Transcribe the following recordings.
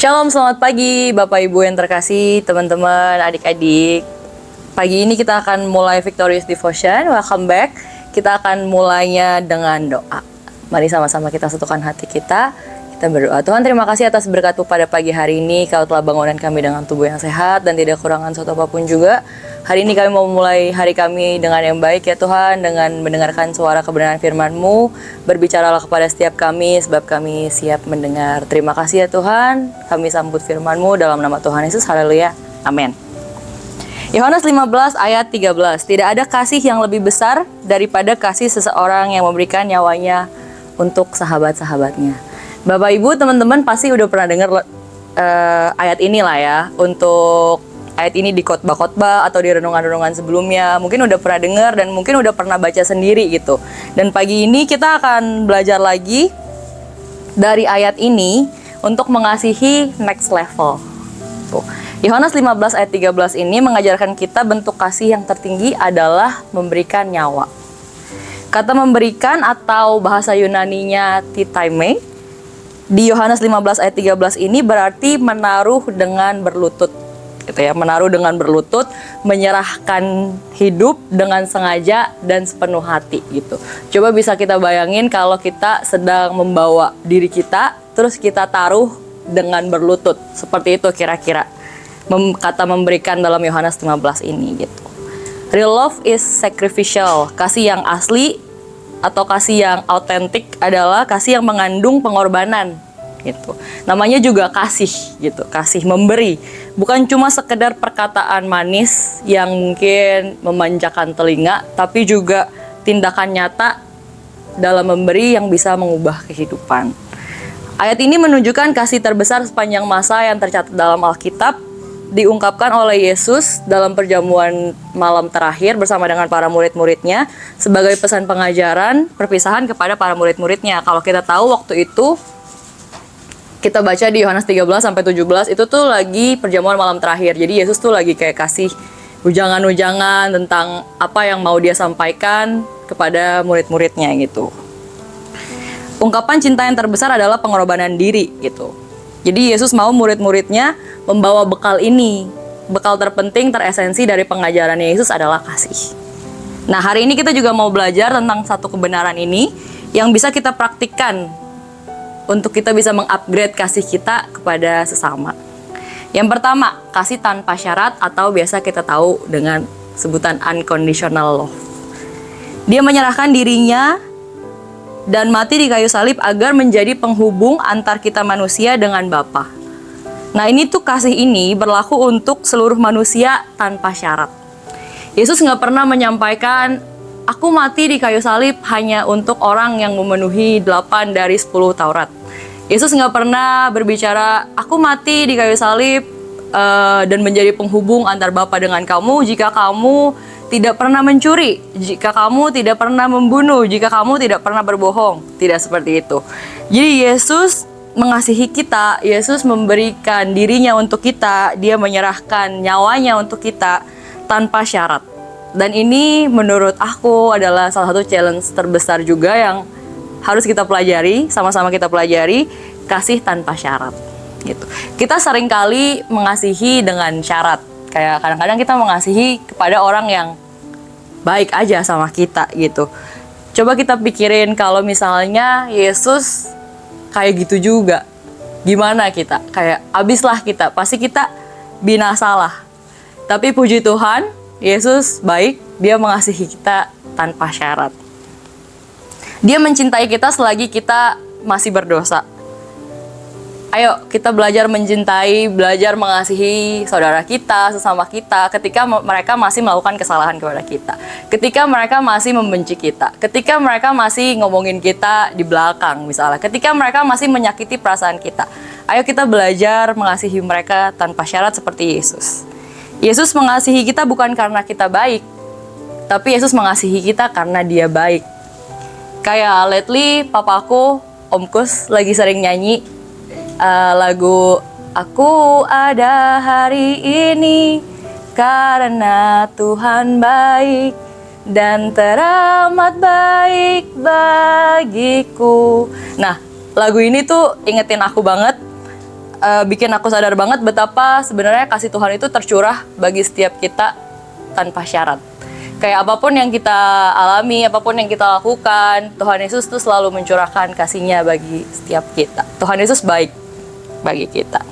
Shalom, selamat pagi Bapak Ibu yang terkasih, teman-teman, adik-adik. Pagi ini kita akan mulai Victorious Devotion. Welcome back. Kita akan mulainya dengan doa. Mari sama-sama kita satukan hati kita. Kita berdoa. Tuhan, terima kasih atas berkat-Mu pada pagi hari ini. Kau telah bangunkan kami dengan tubuh yang sehat dan tidak kekurangan suatu apapun juga. Hari ini kami mau mulai hari kami dengan yang baik ya Tuhan, dengan mendengarkan suara kebenaran firman-Mu. Berbicaralah kepada setiap kami sebab kami siap mendengar. Terima kasih ya Tuhan. Kami sambut firman-Mu dalam nama Tuhan Yesus. Haleluya. Amin. Yohanes 15 ayat 13. Tidak ada kasih yang lebih besar daripada kasih seseorang yang memberikan nyawanya untuk sahabat-sahabatnya. Bapak Ibu, teman-teman pasti udah pernah dengar ayat ini lah ya. Untuk ayat ini di khotbah-khotbah atau di renungan-renungan sebelumnya. Mungkin udah pernah dengar dan mungkin udah pernah baca sendiri gitu. Dan pagi ini kita akan belajar lagi dari ayat ini untuk mengasihi next level. Tuh. Yohanes 15 ayat 13 ini mengajarkan kita bentuk kasih yang tertinggi adalah memberikan nyawa. Kata memberikan atau bahasa Yunaninya titaime di Yohanes 15 ayat 13 ini berarti menaruh dengan berlutut. Gitu ya, menaruh dengan berlutut, menyerahkan hidup dengan sengaja dan sepenuh hati gitu. Coba bisa kita bayangin kalau kita sedang membawa diri kita, terus kita taruh dengan berlutut. Seperti itu kira-kira kata memberikan dalam Yohanes 15 ini gitu. Real love is sacrificial. Kasih yang asli atau kasih yang autentik adalah kasih yang mengandung pengorbanan gitu. Namanya juga kasih gitu, kasih memberi. Bukan cuma sekedar perkataan manis yang mungkin memanjakan telinga, tapi juga tindakan nyata dalam memberi yang bisa mengubah kehidupan. Ayat ini menunjukkan kasih terbesar sepanjang masa yang tercatat dalam Alkitab, diungkapkan oleh Yesus dalam perjamuan malam terakhir bersama dengan para murid-muridnya sebagai pesan pengajaran perpisahan kepada para murid-muridnya. Kalau kita tahu waktu itu kita baca di Yohanes 13 sampai 17 itu tuh lagi perjamuan malam terakhir. Jadi Yesus tuh lagi kayak kasih ujangan-ujangan tentang apa yang mau dia sampaikan kepada murid-muridnya gitu. Ungkapan cinta yang terbesar adalah pengorbanan diri gitu. Jadi Yesus mau murid-muridnya membawa bekal ini. Bekal terpenting, teresensi dari pengajaran Yesus adalah kasih. Nah, hari ini kita juga mau belajar tentang satu kebenaran ini yang bisa kita praktikkan untuk kita bisa mengupgrade kasih kita kepada sesama. Yang pertama, kasih tanpa syarat atau biasa kita tahu dengan sebutan unconditional love. Dia menyerahkan dirinya dan mati di kayu salib agar menjadi penghubung antar kita manusia dengan Bapa. Nah, ini tuh kasih ini berlaku untuk seluruh manusia tanpa syarat. Yesus nggak pernah menyampaikan, aku mati di kayu salib hanya untuk orang yang memenuhi 8 dari 10 Taurat. Yesus nggak pernah berbicara, aku mati di kayu salib dan menjadi penghubung antar Bapa dengan kamu jika kamu tidak pernah mencuri, jika kamu tidak pernah membunuh, jika kamu tidak pernah berbohong. Tidak seperti itu. Jadi Yesus mengasihi kita, Yesus memberikan dirinya untuk kita, dia menyerahkan nyawanya untuk kita tanpa syarat. Dan ini menurut aku adalah salah satu challenge terbesar juga yang harus kita pelajari, sama-sama kita pelajari, kasih tanpa syarat. Gitu. Kita seringkali mengasihi dengan syarat. Kayak kadang-kadang kita mengasihi kepada orang yang baik aja sama kita gitu. Coba kita pikirin kalau misalnya Yesus kayak gitu juga. Gimana kita? Kayak abislah kita. Pasti kita binasalah. Tapi puji Tuhan, Yesus baik. Dia mengasihi kita tanpa syarat. Dia mencintai kita selagi kita masih berdosa. Ayo kita belajar mencintai, belajar mengasihi saudara kita, sesama kita ketika mereka masih melakukan kesalahan kepada kita. Ketika mereka masih membenci kita. Ketika mereka masih ngomongin kita di belakang misalnya. Ketika mereka masih menyakiti perasaan kita. Ayo kita belajar mengasihi mereka tanpa syarat seperti Yesus. Yesus mengasihi kita bukan karena kita baik. Tapi Yesus mengasihi kita karena dia baik. Kayak lately papaku, Omkus lagi sering nyanyi lagu Aku Ada Hari Ini Karena Tuhan Baik dan teramat baik bagiku. Nah, lagu ini tuh ingetin aku banget bikin aku sadar banget betapa sebenarnya kasih Tuhan itu tercurah bagi setiap kita tanpa syarat. Kayak apapun yang kita alami, apapun yang kita lakukan, Tuhan Yesus tuh selalu mencurahkan kasih-Nya bagi setiap kita. Tuhan Yesus baik bagi kita.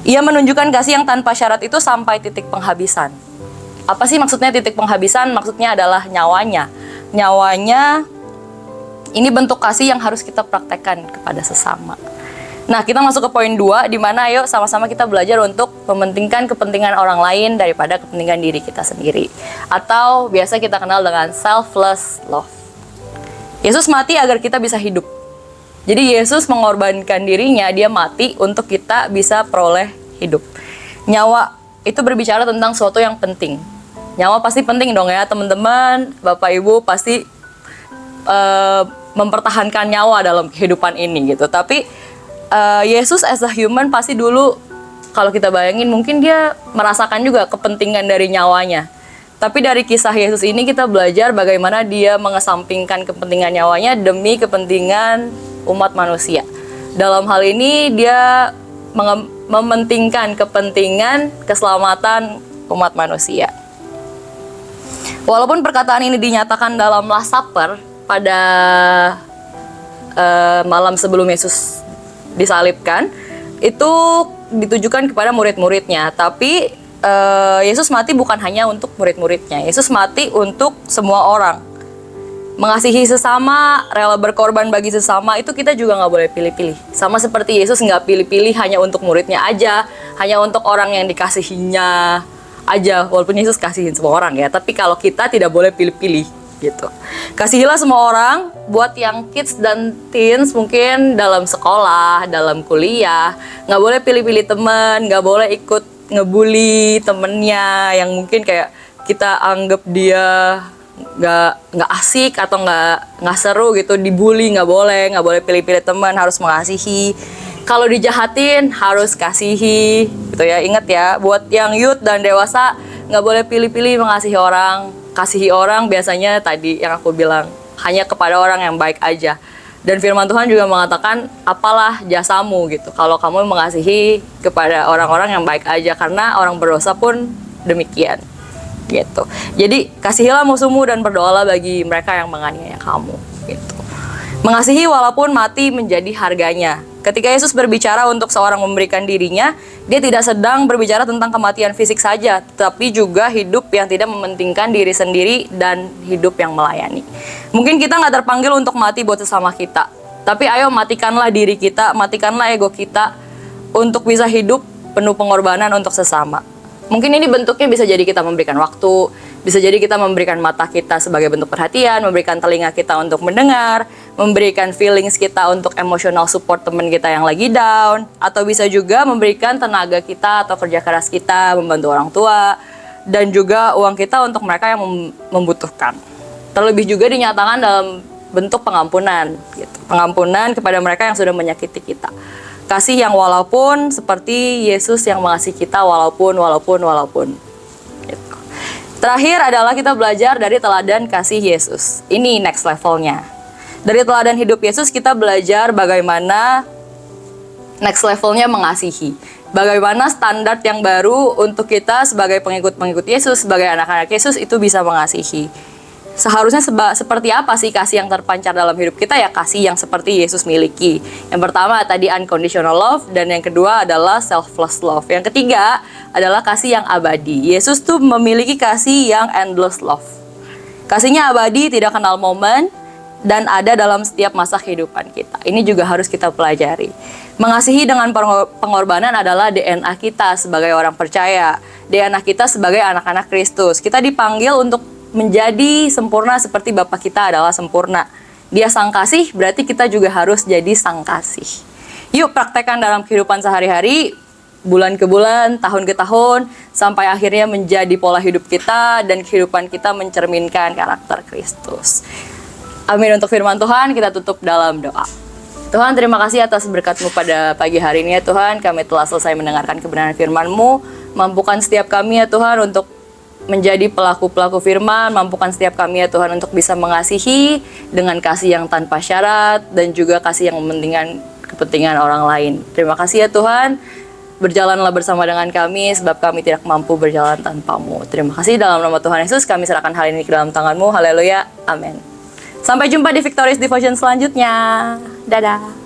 Ia menunjukkan kasih yang tanpa syarat itu sampai titik penghabisan. Apa sih maksudnya titik penghabisan? Maksudnya adalah nyawanya. Nyawanya ini bentuk kasih yang harus kita praktekkan kepada sesama. Nah, kita masuk ke poin 2, di mana ayo sama-sama kita belajar untuk mementingkan kepentingan orang lain daripada kepentingan diri kita sendiri. Atau biasa kita kenal dengan selfless love. Yesus mati agar kita bisa hidup. Jadi Yesus mengorbankan dirinya, dia mati untuk kita bisa peroleh hidup. Nyawa itu berbicara tentang sesuatu yang penting. Nyawa pasti penting dong ya teman-teman, Bapak Ibu pasti mempertahankan nyawa dalam kehidupan ini gitu. Tapi Yesus as a human pasti dulu kalau kita bayangin mungkin dia merasakan juga kepentingan dari nyawanya. Tapi dari kisah Yesus ini kita belajar bagaimana dia mengesampingkan kepentingan nyawanya demi kepentingan umat manusia. Dalam hal ini dia mementingkan kepentingan keselamatan umat manusia. Walaupun perkataan ini dinyatakan dalam Last Supper pada malam sebelum Yesus disalibkan, itu ditujukan kepada murid-muridnya. Tapi Yesus mati bukan hanya untuk murid-muridnya. Yesus mati untuk semua orang. Mengasihi sesama, rela berkorban bagi sesama, itu kita juga nggak boleh pilih-pilih. Sama seperti Yesus nggak pilih-pilih hanya untuk muridnya aja, hanya untuk orang yang dikasihinya aja. Walaupun Yesus kasihin semua orang ya, tapi kalau kita tidak boleh pilih-pilih gitu. Kasihilah semua orang. Buat yang kids dan teens mungkin dalam sekolah, dalam kuliah, nggak boleh pilih-pilih teman, nggak boleh ikut ngebully temennya yang mungkin kayak kita anggap dia nggak asik atau nggak seru gitu, dibully. Nggak boleh pilih-pilih teman, harus mengasihi. Kalau dijahatin harus kasihi gitu ya. Ingat ya, buat yang youth dan dewasa nggak boleh pilih-pilih mengasihi orang. Kasihi orang biasanya tadi yang aku bilang, hanya kepada orang yang baik aja. Dan firman Tuhan juga mengatakan, apalah jasamu gitu, kalau kamu mengasihi kepada orang-orang yang baik aja, karena orang berdosa pun demikian gitu. Jadi kasihilah musuhmu dan berdoalah bagi mereka yang menganiaya kamu gitu. Mengasihi walaupun mati menjadi harganya. Ketika Yesus berbicara untuk seorang memberikan dirinya, dia tidak sedang berbicara tentang kematian fisik saja, tapi juga hidup yang tidak mementingkan diri sendiri dan hidup yang melayani. Mungkin kita nggak terpanggil untuk mati buat sesama kita, tapi ayo matikanlah diri kita, matikanlah ego kita untuk bisa hidup penuh pengorbanan untuk sesama. Mungkin ini bentuknya bisa jadi kita memberikan waktu, bisa jadi kita memberikan mata kita sebagai bentuk perhatian, memberikan telinga kita untuk mendengar, memberikan feelings kita untuk emotional support teman kita yang lagi down, atau bisa juga memberikan tenaga kita atau kerja keras kita membantu orang tua, dan juga uang kita untuk mereka yang membutuhkan. Terlebih juga dinyatakan dalam bentuk pengampunan, gitu. Pengampunan kepada mereka yang sudah menyakiti kita. Kasih yang walaupun, seperti Yesus yang mengasihi kita walaupun. Gitu. Terakhir adalah kita belajar dari teladan kasih Yesus. Ini next levelnya. Dari teladan hidup Yesus kita belajar bagaimana next levelnya mengasihi. Bagaimana standar yang baru untuk kita sebagai pengikut-pengikut Yesus, sebagai anak-anak Yesus itu bisa mengasihi. Seharusnya seperti apa sih kasih yang terpancar dalam hidup kita? Ya kasih yang seperti Yesus miliki. Yang pertama tadi unconditional love, dan yang kedua adalah selfless love. Yang ketiga adalah kasih yang abadi. Yesus tuh memiliki kasih yang endless love. Kasihnya abadi, tidak kenal momen, dan ada dalam setiap masa kehidupan kita. Ini juga harus kita pelajari. Mengasihi dengan pengorbanan adalah DNA kita sebagai orang percaya. DNA kita sebagai anak-anak Kristus. Kita dipanggil untuk menjadi sempurna seperti Bapa kita adalah sempurna. Dia sang kasih, berarti kita juga harus jadi sang kasih. Yuk praktekkan dalam kehidupan sehari-hari, bulan ke bulan, tahun ke tahun, sampai akhirnya menjadi pola hidup kita dan kehidupan kita mencerminkan karakter Kristus. Amin. Untuk firman Tuhan, kita tutup dalam doa. Tuhan, terima kasih atas berkat-Mu pada pagi hari ini ya Tuhan. Kami telah selesai mendengarkan kebenaran firman-Mu. Mampukan setiap kami ya Tuhan untuk menjadi pelaku-pelaku firman. Mampukan setiap kami ya Tuhan untuk bisa mengasihi dengan kasih yang tanpa syarat, dan juga kasih yang mementingkan kepentingan orang lain. Terima kasih ya Tuhan, berjalanlah bersama dengan kami, sebab kami tidak mampu berjalan tanpamu. Terima kasih, dalam nama Tuhan Yesus kami serahkan hal ini ke dalam tangan-Mu. Haleluya, amin. Sampai jumpa di Victorious Devotion selanjutnya. Dadah.